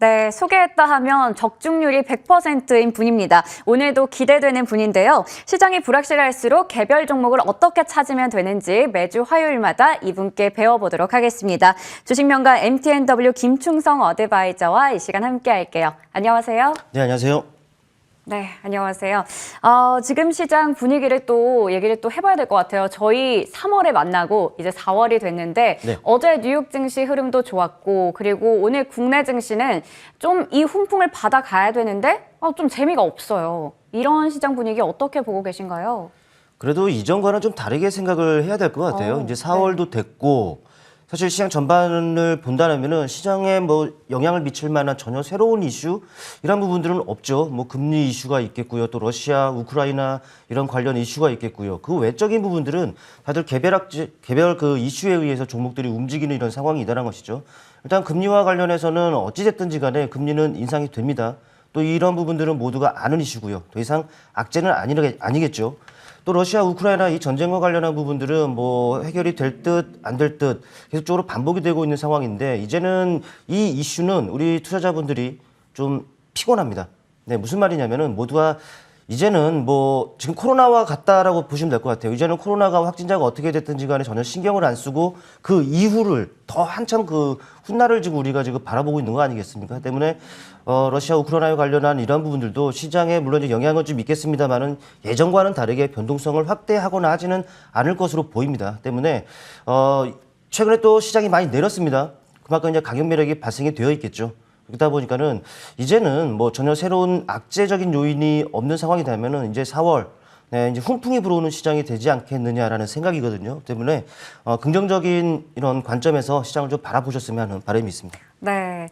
네, 소개했다 하면 적중률이 100%인 분입니다. 오늘도 기대되는 분인데요. 시장이 불확실할수록 개별 종목을 어떻게 찾으면 되는지 매주 화요일마다 이분께 배워보도록 하겠습니다. 주식명가 MTNW 김충성 어드바이저와 이 시간 함께 할게요. 안녕하세요. 네, 안녕하세요. 네, 안녕하세요. 지금 시장 분위기를 또 얘기를 또 해봐야 될 것 같아요. 저희 3월에 만나고 이제 4월이 됐는데 네. 어제 뉴욕 증시 흐름도 좋았고 그리고 오늘 국내 증시는 좀 이 훈풍을 받아가야 되는데 좀 재미가 없어요. 이런 시장 분위기 어떻게 보고 계신가요? 그래도 이전과는 좀 다르게 생각을 해야 될 것 같아요. 이제 4월도 네. 됐고 사실 시장 전반을 본다면은 시장에 뭐 영향을 미칠 만한 전혀 새로운 이슈 이런 부분들은 없죠. 뭐 금리 이슈가 있겠고요. 또 러시아, 우크라이나 이런 관련 이슈가 있겠고요. 그 외적인 부분들은 다들 개별 그 이슈에 의해서 종목들이 움직이는 이런 상황이 있다는 것이죠. 일단 금리와 관련해서는 어찌됐든지 간에 금리는 인상이 됩니다. 또 이런 부분들은 모두가 아는 이슈고요. 더 이상 악재는 아니겠죠. 또 러시아, 우크라이나 이 전쟁과 관련한 부분들은 뭐 해결이 될 듯 안 될 듯 계속적으로 반복이 되고 있는 상황인데 이제는 이 이슈는 우리 투자자분들이 좀 피곤합니다. 네, 무슨 말이냐면은 모두가 이제는 뭐 지금 코로나와 같다라고 보시면 될 것 같아요. 이제는 코로나가 확진자가 어떻게 됐든지 간에 전혀 신경을 안 쓰고 그 이후를 더 한참 그 훗날을 지금 우리가 지금 바라보고 있는 거 아니겠습니까? 때문에 러시아 우크라이나와 관련한 이런 부분들도 시장에 물론 이제 영향은 좀 있겠습니다만은 예전과는 다르게 변동성을 확대하거나 하지는 않을 것으로 보입니다. 때문에 최근에 또 시장이 많이 내렸습니다. 그만큼 이제 가격 매력이 발생이 되어 있겠죠. 그러다 보니까는 이제는 뭐 전혀 새로운 악재적인 요인이 없는 상황이 되면은 이제 4월 네, 이제 훈풍이 불어오는 시장이 되지 않겠느냐라는 생각이거든요. 때문에 긍정적인 이런 관점에서 시장을 좀 바라보셨으면 하는 바람이 있습니다. 네.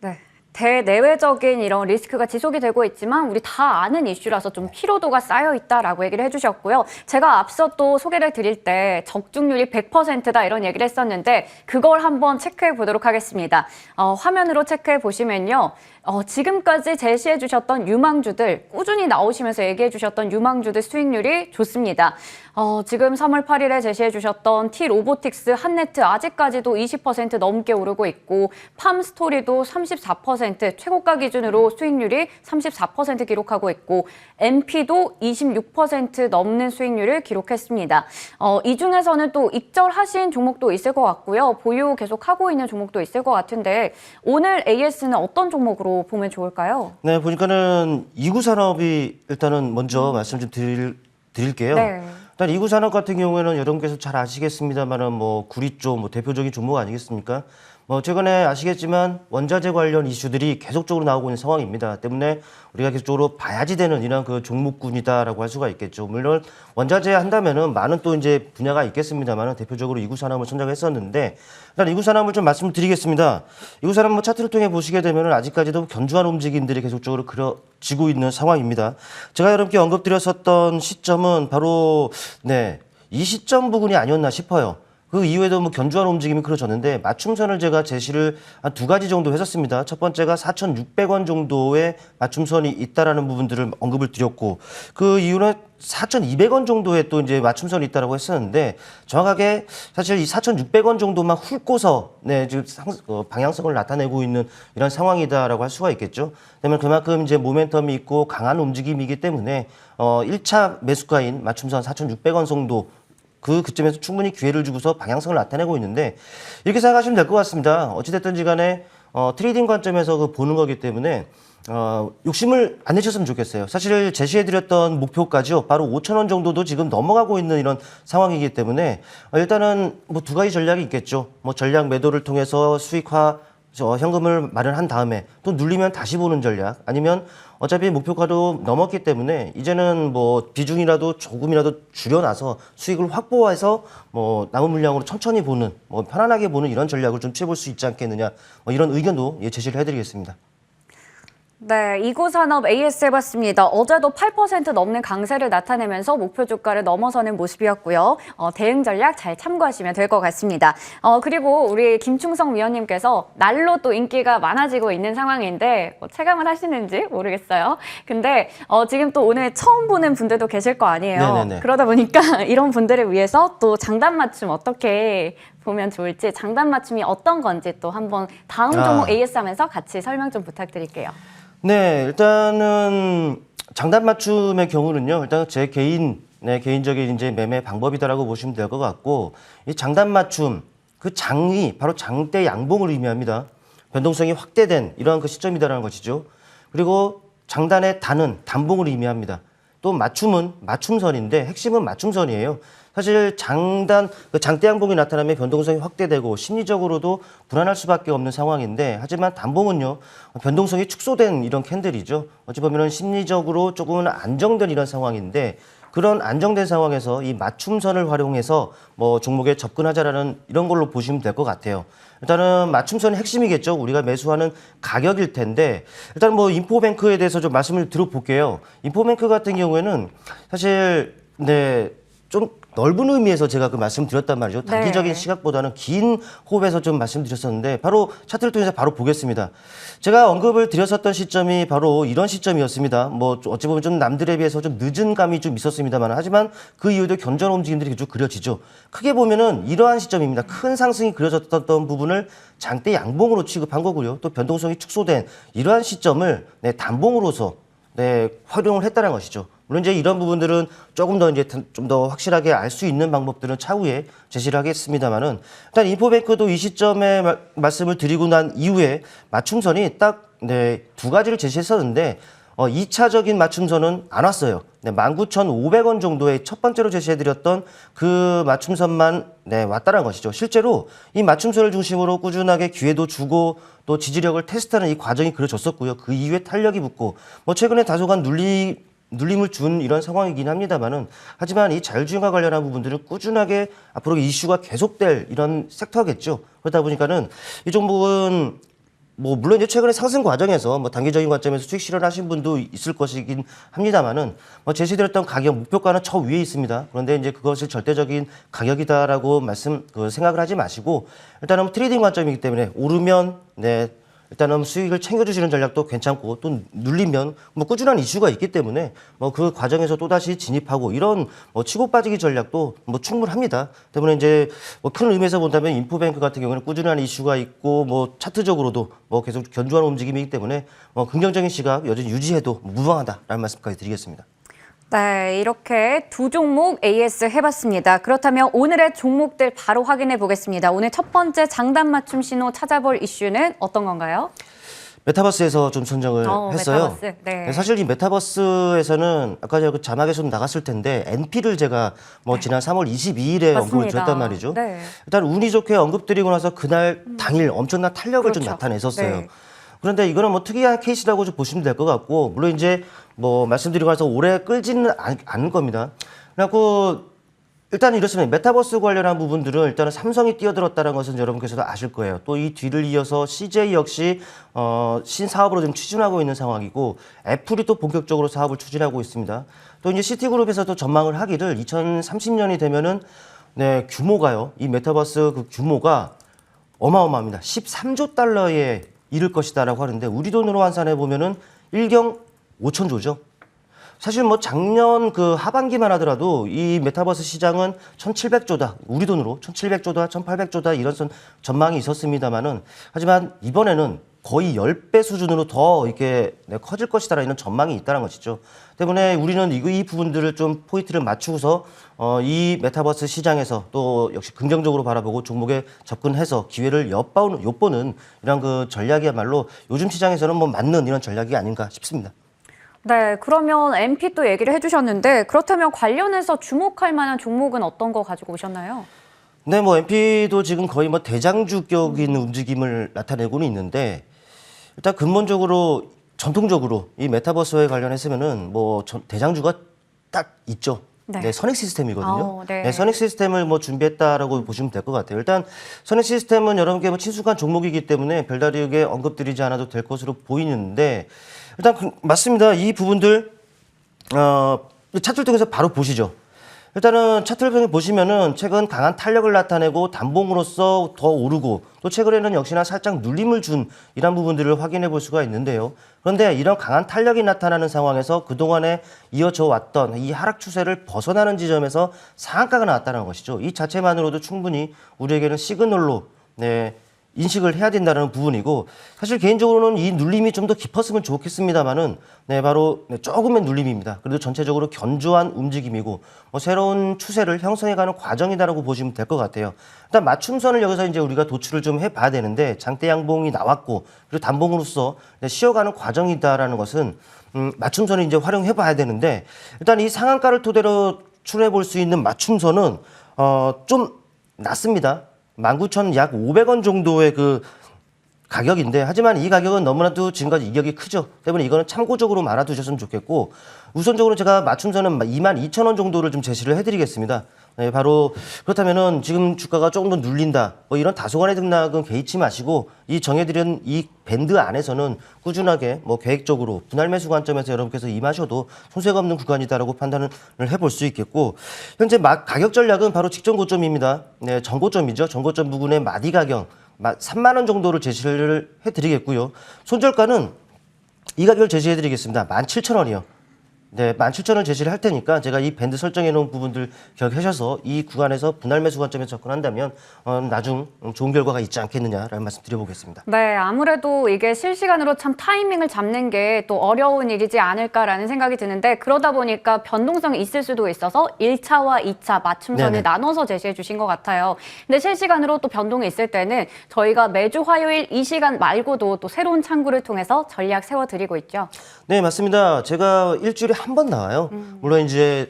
네. 대내외적인 이런 리스크가 지속이 되고 있지만 우리 다 아는 이슈라서 좀 피로도가 쌓여 있다라고 얘기를 해주셨고요. 제가 앞서 또 소개를 드릴 때 적중률이 100%다 이런 얘기를 했었는데 그걸 한번 체크해 보도록 하겠습니다. 화면으로 체크해 보시면요. 지금까지 제시해 주셨던 유망주들 꾸준히 나오시면서 얘기해 주셨던 유망주들 수익률이 좋습니다. 지금 3월 8일에 제시해 주셨던 T-로보틱스, 한네트 아직까지도 20% 넘게 오르고 있고 팜스토리도 34% 최고가 기준으로 수익률이 34% 기록하고 있고 MP도 26% 넘는 수익률을 기록했습니다. 이 중에서는 또 익절하신 종목도 있을 것 같고요. 보유 계속하고 있는 종목도 있을 것 같은데 오늘 AS는 어떤 종목으로 보면 좋을까요? 네, 보니까는 이구 산업이 일단은 먼저 말씀 좀 드릴게요. 네. 일단 이구 산업 같은 경우에는 여러분께서 잘 아시겠습니다만은 뭐 구리 쪽 뭐 대표적인 종목 아니겠습니까? 뭐 최근에 아시겠지만 원자재 관련 이슈들이 계속적으로 나오고 있는 상황입니다. 때문에 우리가 계속적으로 봐야지 되는 이런 그 종목군이다라고 할 수가 있겠죠. 물론 원자재 한다면은 많은 또 이제 분야가 있겠습니다만은 대표적으로 이구 산업을 선정했었는데 일단 이구 산업을 좀 말씀을 드리겠습니다. 이구 산업 뭐 차트를 통해 보시게 되면은 아직까지도 견조한 움직임들이 계속적으로 그려지고 있는 상황입니다. 제가 여러분께 언급드렸었던 시점은 바로 네, 이 시점 부분이 아니었나 싶어요. 그 이후에도 뭐 견조한 움직임이 그려졌는데 맞춤선을 제가 제시를 한 두 가지 정도 했었습니다. 첫 번째가 4,600원 정도의 맞춤선이 있다라는 부분들을 언급을 드렸고 그 이유는 4,200원 정도의 또 이제 맞춤선이 있다라고 했었는데 정확하게 사실 이 4,600원 정도만 훑고서 네, 지금 방향성을 나타내고 있는 이런 상황이다라고 할 수가 있겠죠. 그러면 그만큼 이제 모멘텀이 있고 강한 움직임이기 때문에 1차 매수가인 맞춤선 4,600원 정도 그점에서 충분히 기회를 주고서 방향성을 나타내고 있는데 이렇게 생각하시면 될 것 같습니다. 어찌됐든지 간에 트레이딩 관점에서 보는 거기 때문에 욕심을 안 내셨으면 좋겠어요. 사실 제시해드렸던 목표까지요. 바로 5,000원 정도도 지금 넘어가고 있는 이런 상황이기 때문에 일단은 뭐 두 가지 전략이 있겠죠. 뭐 전략 매도를 통해서 수익화 현금을 마련한 다음에 또 눌리면 다시 보는 전략 아니면 어차피 목표가도 넘었기 때문에 이제는 뭐 비중이라도 조금이라도 줄여놔서 수익을 확보해서 뭐 남은 물량으로 천천히 보는 뭐 편안하게 보는 이런 전략을 좀 취해볼 수 있지 않겠느냐 뭐 이런 의견도 제시를 해드리겠습니다. 네, 이구산업 AS 해봤습니다. 어제도 8% 넘는 강세를 나타내면서 목표 주가를 넘어서는 모습이었고요. 대응 전략 잘 참고하시면 될 것 같습니다. 그리고 우리 김충성 위원님께서 날로 또 인기가 많아지고 있는 상황인데 체감을 하시는지 모르겠어요. 근데 지금 또 오늘 처음 보는 분들도 계실 거 아니에요. 네네네. 그러다 보니까 이런 분들을 위해서 또 장단 맞춤 어떻게 보면 좋을지 장단 맞춤이 어떤 건지 또 한번 다음 아. 종목 AS 하면서 같이 설명 좀 부탁드릴게요. 네, 일단은 장단 맞춤의 경우는요. 일단 제 개인적인 이제 매매 방법이다라고 보시면 될 것 같고, 이 장단 맞춤 그 장이 바로 장대 양봉을 의미합니다. 변동성이 확대된 이러한 그 시점이다라는 것이죠. 그리고 장단의 단은 단봉을 의미합니다. 또 맞춤은 맞춤선인데 핵심은 맞춤선이에요. 사실 그 장대 양봉이 나타나면 변동성이 확대되고 심리적으로도 불안할 수밖에 없는 상황인데, 하지만 단봉은요 변동성이 축소된 이런 캔들이죠. 어찌 보면 심리적으로 조금은 안정된 이런 상황인데, 그런 안정된 상황에서 이 맞춤선을 활용해서 뭐 종목에 접근하자라는 이런 걸로 보시면 될 것 같아요. 일단은 맞춤선이 핵심이겠죠. 우리가 매수하는 가격일 텐데, 일단 뭐 인포뱅크에 대해서 좀 말씀을 드려볼게요. 인포뱅크 같은 경우에는 사실 좀 넓은 의미에서 제가 그 말씀드렸단 말이죠. 단기적인 시각보다는 긴 호흡에서 좀 말씀드렸었는데, 바로 차트를 통해서 바로 보겠습니다. 제가 언급을 드렸었던 시점이 바로 이런 시점이었습니다. 뭐 어찌 보면 좀 남들에 비해서 좀 늦은 감이 좀 있었습니다만, 하지만 그 이후에도 견조한 움직임들이 계속 그려지죠. 크게 보면은 이러한 시점입니다. 큰 상승이 그려졌던 부분을 장대 양봉으로 취급한 거고요. 또 변동성이 축소된 이러한 시점을 단봉으로서 활용을 했다는 것이죠. 물론 이제 이런 부분들은 조금 더 이제 좀 더 확실하게 알 수 있는 방법들은 차후에 제시를 하겠습니다만은, 일단 인포뱅크도 이 시점에 말씀을 드리고 난 이후에 맞춤선이 딱 두 가지를 제시했었는데, 2차적인 맞춤선은 안 왔어요. 19,500원 정도의 첫 번째로 제시해드렸던 그 맞춤선만 왔다는 것이죠. 실제로 이 맞춤선을 중심으로 꾸준하게 기회도 주고 또 지지력을 테스트하는 이 과정이 그려졌었고요. 그 이후에 탄력이 붙고 뭐 최근에 다소간 눌림을 준 이런 상황이긴 합니다만은, 하지만 이 자율주행과 관련한 부분들은 꾸준하게 앞으로 이슈가 계속될 이런 섹터겠죠. 그러다 보니까는 이 종목은 뭐 물론 이제 최근에 상승 과정에서 뭐 단기적인 관점에서 수익 실현하신 분도 있을 것이긴 합니다만은, 뭐 제시드렸던 가격 목표가는 저 위에 있습니다. 그런데 이제 그것을 절대적인 가격이다라고 생각을 하지 마시고, 일단은 트레이딩 관점이기 때문에 오르면 일단은 수익을 챙겨주시는 전략도 괜찮고, 또 눌리면 뭐 꾸준한 이슈가 있기 때문에 뭐 그 과정에서 또다시 진입하고 이런 뭐 치고 빠지기 전략도 뭐 충분합니다. 때문에 이제 뭐 큰 의미에서 본다면 인포뱅크 같은 경우는 꾸준한 이슈가 있고 뭐 차트적으로도 뭐 계속 견조한 움직임이기 때문에 긍정적인 시각 여전히 유지해도 무방하다라는 말씀까지 드리겠습니다. 네, 이렇게 두 종목 AS 해봤습니다. 그렇다면 오늘의 종목들 바로 확인해 보겠습니다. 오늘 첫 번째 장단 맞춤 신호 찾아볼 이슈는 어떤 건가요? 메타버스에서 좀 선정을 했어요. 메타버스. 네. 사실 이 메타버스에서는 아까 제가 그 자막에서도 나갔을 텐데 NP를 제가 뭐 지난 3월 22일에 언급을 드렸단 말이죠. 네. 일단 운이 좋게 언급드리고 나서 그날 당일 엄청난 탄력을 좀 그렇죠. 나타냈었어요. 네. 그런데 이거는 뭐 특이한 케이스라고 좀 보시면 될 것 같고, 물론 이제 뭐 말씀드리고 나서 오래 끌지는 않을 겁니다. 그래갖고 일단 이렇습니다. 메타버스 관련한 부분들은 일단은 삼성이 뛰어들었다는 것은 여러분께서도 아실 거예요. 또 이 뒤를 이어서 CJ 역시 신사업으로 좀 추진하고 있는 상황이고, 애플이 또 본격적으로 사업을 추진하고 있습니다. 또 이제 시티그룹에서도 전망을 하기를 2030년이 되면은 규모가요. 이 메타버스 그 규모가 어마어마합니다. 13조 달러에 이를 것이다라고 하는데, 우리 돈으로 환산해 보면은 1경 5천조죠. 사실 뭐 작년 그 하반기만 하더라도 이 메타버스 시장은 1,700조다. 우리 돈으로 1,700조다, 1,800조다 이런 전망이 있었습니다만은, 하지만 이번에는 거의 10배 수준으로 더 이렇게 커질 것이다라는 이런 전망이 있다는 것이죠. 때문에 우리는 이 부분들을 좀 포인트를 맞추고서 이 메타버스 시장에서 또 역시 긍정적으로 바라보고 종목에 접근해서 기회를 엿보는 이런 그 전략이야말로 요즘 시장에서는 뭐 맞는 이런 전략이 아닌가 싶습니다. 네, 그러면 MP 또 얘기를 해주셨는데, 그렇다면 관련해서 주목할 만한 종목은 어떤 거 가지고 오셨나요? 네, 뭐 MP도 지금 거의 뭐 대장주격인 움직임을 나타내고는 있는데, 일단 근본적으로 전통적으로 이 메타버스에 관련해서는 뭐 대장주가 딱 있죠. 네. 선익 시스템이거든요. 네. 선익 시스템을 뭐 준비했다라고 보시면 될 것 같아요. 일단 선익 시스템은 여러분께 뭐 친숙한 종목이기 때문에 별다르게 언급드리지 않아도 될 것으로 보이는데, 일단 맞습니다. 이 부분들 차트를 통해서 바로 보시죠. 일단은 차트를 보시면은 최근 강한 탄력을 나타내고 단봉으로서 더 오르고 또 최근에는 역시나 살짝 눌림을 준 이런 부분들을 확인해 볼 수가 있는데요. 그런데 이런 강한 탄력이 나타나는 상황에서 그동안에 이어져 왔던 이 하락 추세를 벗어나는 지점에서 상한가가 나왔다는 것이죠. 이 자체만으로도 충분히 우리에게는 시그널로 인식을 해야 된다는 부분이고, 사실 개인적으로는 이 눌림이 좀 더 깊었으면 좋겠습니다만은 바로 조금의 눌림입니다. 그래도 전체적으로 견조한 움직임이고 새로운 추세를 형성해가는 과정이다라고 보시면 될 것 같아요. 일단 맞춤선을 여기서 이제 우리가 도출을 좀 해봐야 되는데, 장대 양봉이 나왔고 그리고 단봉으로서 쉬어가는 과정이다라는 것은 맞춤선을 이제 활용해봐야 되는데, 일단 이 상한가를 토대로 추론해 볼 수 있는 맞춤선은 좀 낮습니다. 19,000 약 500원 정도의 그 가격인데, 하지만 이 가격은 너무나도 지금까지 이격이 크죠. 때문에 이거는 참고적으로 알아두셨으면 좋겠고, 우선적으로 제가 맞춤선은 22,000원 정도를 좀 제시를 해드리겠습니다. 바로 그렇다면은 지금 주가가 조금 더 눌린다, 이런 다소간의 등락은 개의치 마시고 이 정해드린 이 밴드 안에서는 꾸준하게 계획적으로 분할 매수 관점에서 여러분께서 임하셔도 손색 없는 구간이다라고 판단을 해볼 수 있겠고, 현재 가격 전략은 바로 직전 고점입니다. 전고점이죠. 전고점 부근의 마디 가격 3만 원 정도를 제시를 해드리겠고요. 손절가는 이 가격을 제시해드리겠습니다. 17,000원이요. 17,000원을 제시를 할 테니까 제가 이 밴드 설정해 놓은 부분들 기억하셔서 이 구간에서 분할 매수 관점에서 접근한다면 나중 좋은 결과가 있지 않겠느냐라는 말씀 드려보겠습니다. 네, 아무래도 이게 실시간으로 참 타이밍을 잡는 게 또 어려운 일이지 않을까라는 생각이 드는데, 그러다 보니까 변동성이 있을 수도 있어서 1차와 2차 맞춤선을 네네. 나눠서 제시해 주신 것 같아요. 근데 실시간으로 또 변동이 있을 때는 저희가 매주 화요일 이 시간 말고도 또 새로운 창구를 통해서 전략 세워드리고 있죠. 네, 맞습니다. 제가 일주일에 한 번 나와요. 물론 이제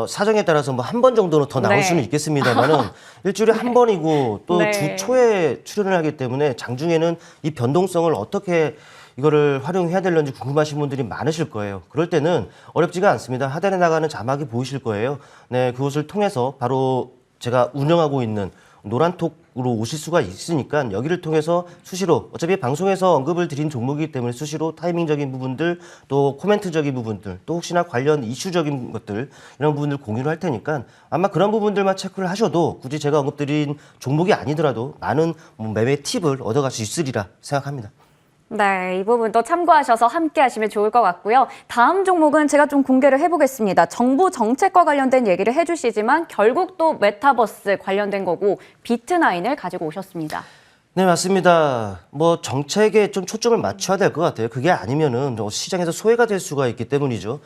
사정에 따라서 한 번 정도는 더 나올 네. 수는 있겠습니다만은 일주일에 한 번이고 또 네. 주 초에 출연을 하기 때문에 장중에는 이 변동성을 어떻게 이거를 활용해야 될런지 궁금하신 분들이 많으실 거예요. 그럴 때는 어렵지가 않습니다. 하단에 나가는 자막이 보이실 거예요. 그것을 통해서 바로 제가 운영하고 있는 노란톡으로 오실 수가 있으니까 여기를 통해서 수시로, 어차피 방송에서 언급을 드린 종목이기 때문에 수시로 타이밍적인 부분들, 또 코멘트적인 부분들, 또 혹시나 관련 이슈적인 것들, 이런 부분들 공유를 할 테니까 아마 그런 부분들만 체크를 하셔도 굳이 제가 언급드린 종목이 아니더라도 많은 매매 팁을 얻어갈 수 있으리라 생각합니다. 네, 이 부분도 참고하셔서 함께 하시면 좋을 것 같고요. 다음 종목은 제가 좀 공개를 해보겠습니다. 정부 정책과 관련된 얘기를 해주시지만 결국 또 메타버스 관련된 거고 비트나인을 가지고 오셨습니다. 네, 맞습니다. 정책에 좀 초점을 맞춰야 될 것 같아요. 그게 아니면은 시장에서 소외가 될 수가 있기 때문이죠.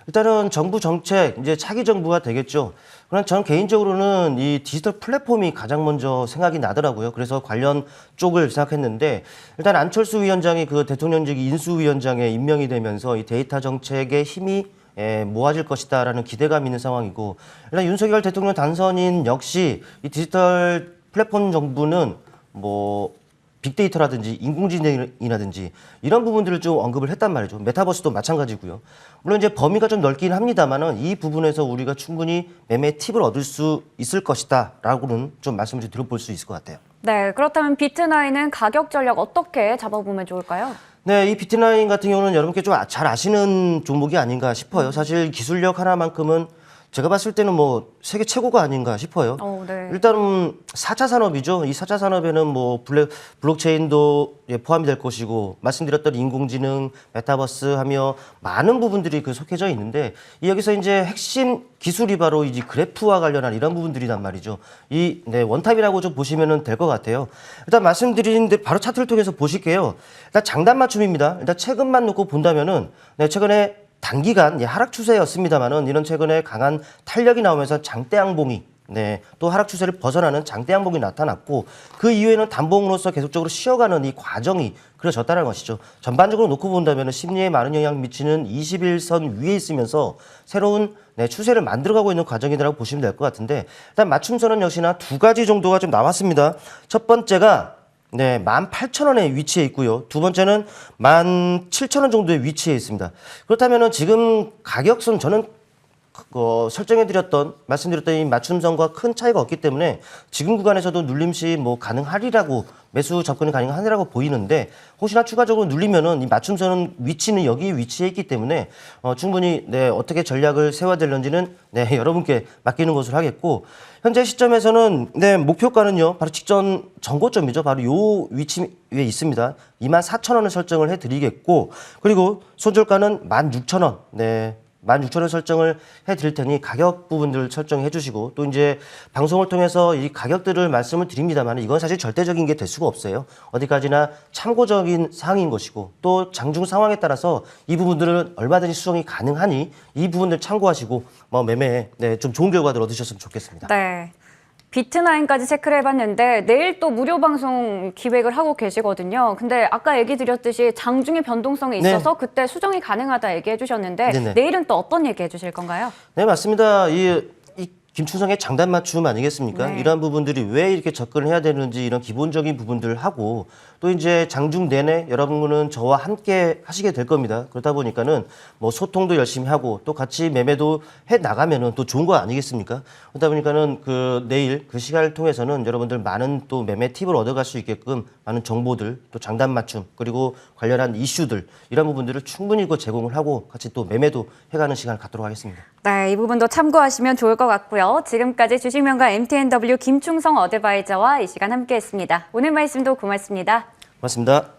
일단은 정부 정책, 이제 차기 정부가 되겠죠. 그러나 저는 개인적으로는 이 디지털 플랫폼이 가장 먼저 생각이 나더라고요. 그래서 관련 쪽을 생각했는데, 일단 안철수 위원장이 그 대통령직 인수위원장에 임명이 되면서 이 데이터 정책의 힘이 모아질 것이다라는 기대감이 있는 상황이고, 일단 윤석열 대통령 당선인 역시 이 디지털 플랫폼 정부는 빅데이터라든지 인공지능이라든지 이런 부분들을 좀 언급을 했단 말이죠. 메타버스도 마찬가지고요. 물론 이제 범위가 좀 넓긴 합니다만은 이 부분에서 우리가 충분히 매매 팁을 얻을 수 있을 것이다라고는 좀 말씀을 좀 드려볼 수 있을 것 같아요. 네, 그렇다면 비트나인은 가격 전략 어떻게 잡아보면 좋을까요? 네, 이 비트나인 같은 경우는 여러분께 좀 잘 아시는 종목이 아닌가 싶어요. 사실 기술력 하나만큼은 제가 봤을 때는 세계 최고가 아닌가 싶어요. 네. 일단은 4차 산업이죠. 이 4차 산업에는 블록체인도 포함이 될 것이고, 말씀드렸던 인공지능, 메타버스 하며 많은 부분들이 속해져 있는데, 여기서 이제 핵심 기술이 바로 이제 그래프와 관련한 이런 부분들이란 말이죠. 원탑이라고 좀 보시면 될 것 같아요. 일단 말씀드린 데 바로 차트를 통해서 보실게요. 일단 장단 맞춤입니다. 일단 최근만 놓고 본다면은 최근에 단기간 하락 추세였습니다만은 이런 최근에 강한 탄력이 나오면서 장대 양봉이 또 하락 추세를 벗어나는 장대 양봉이 나타났고, 그 이후에는 단봉으로서 계속적으로 쉬어가는 이 과정이 그려졌다는 것이죠. 전반적으로 놓고 본다면 심리에 많은 영향을 미치는 21선 위에 있으면서 새로운 추세를 만들어가고 있는 과정이라고 보시면 될 것 같은데, 일단 맞춤선은 역시나 두 가지 정도가 좀 나왔습니다. 첫 번째가 18,000원에 위치해 있고요. 두 번째는 17,000원 정도의 위치해 있습니다. 그렇다면은 지금 가격선 저는 말씀드렸던 이 맞춤성과 큰 차이가 없기 때문에 지금 구간에서도 눌림 시 뭐 가능하리라고 매수 접근이 가능하리라고 보이는데 혹시나 추가적으로 눌리면은 이 맞춤선은 위치는 여기 위치해 있기 때문에 충분히 어떻게 전략을 세워야 될런지는 여러분께 맡기는 것으로 하겠고 현재 시점에서는 목표가는요 바로 직전 전고점이죠. 바로 요 위치에 있습니다. 24,000원을 설정을 해드리겠고 그리고 손절가는 16,000원. 16,000원 설정을 해드릴 테니 가격 부분들을 설정해 주시고 또 이제 방송을 통해서 이 가격들을 말씀을 드립니다만 이건 사실 절대적인 게 될 수가 없어요. 어디까지나 참고적인 사항인 것이고 또 장중 상황에 따라서 이 부분들은 얼마든지 수정이 가능하니 이 부분들 참고하시고 매매에 좀 좋은 결과들 얻으셨으면 좋겠습니다. 네. 비트9까지 체크를 해봤는데 내일 또 무료 방송 기획을 하고 계시거든요. 근데 아까 얘기 드렸듯이 장중에 변동성이 있어서 그때 수정이 가능하다 얘기해 주셨는데 네네. 내일은 또 어떤 얘기해 주실 건가요? 네, 맞습니다. 이 김충성의 장단 맞춤 아니겠습니까? 네. 이러한 부분들이 왜 이렇게 접근을 해야 되는지 이런 기본적인 부분들을 하고 또 이제 장중 내내 여러분은 저와 함께 하시게 될 겁니다. 그러다 보니까는 뭐 소통도 열심히 하고 또 같이 매매도 해 나가면은 또 좋은 거 아니겠습니까? 그러다 보니까는 내일 그 시간을 통해서는 여러분들 많은 또 매매 팁을 얻어갈 수 있게끔 많은 정보들 또 장단 맞춤 그리고 관련한 이슈들 이런 부분들을 충분히 제공을 하고 같이 또 매매도 해가는 시간을 갖도록 하겠습니다. 네, 이 부분도 참고하시면 좋을 것 같고요. 지금까지 주식명가 MTNW 김충성 어드바이저와 이 시간 함께했습니다. 오늘 말씀도 고맙습니다. 고맙습니다.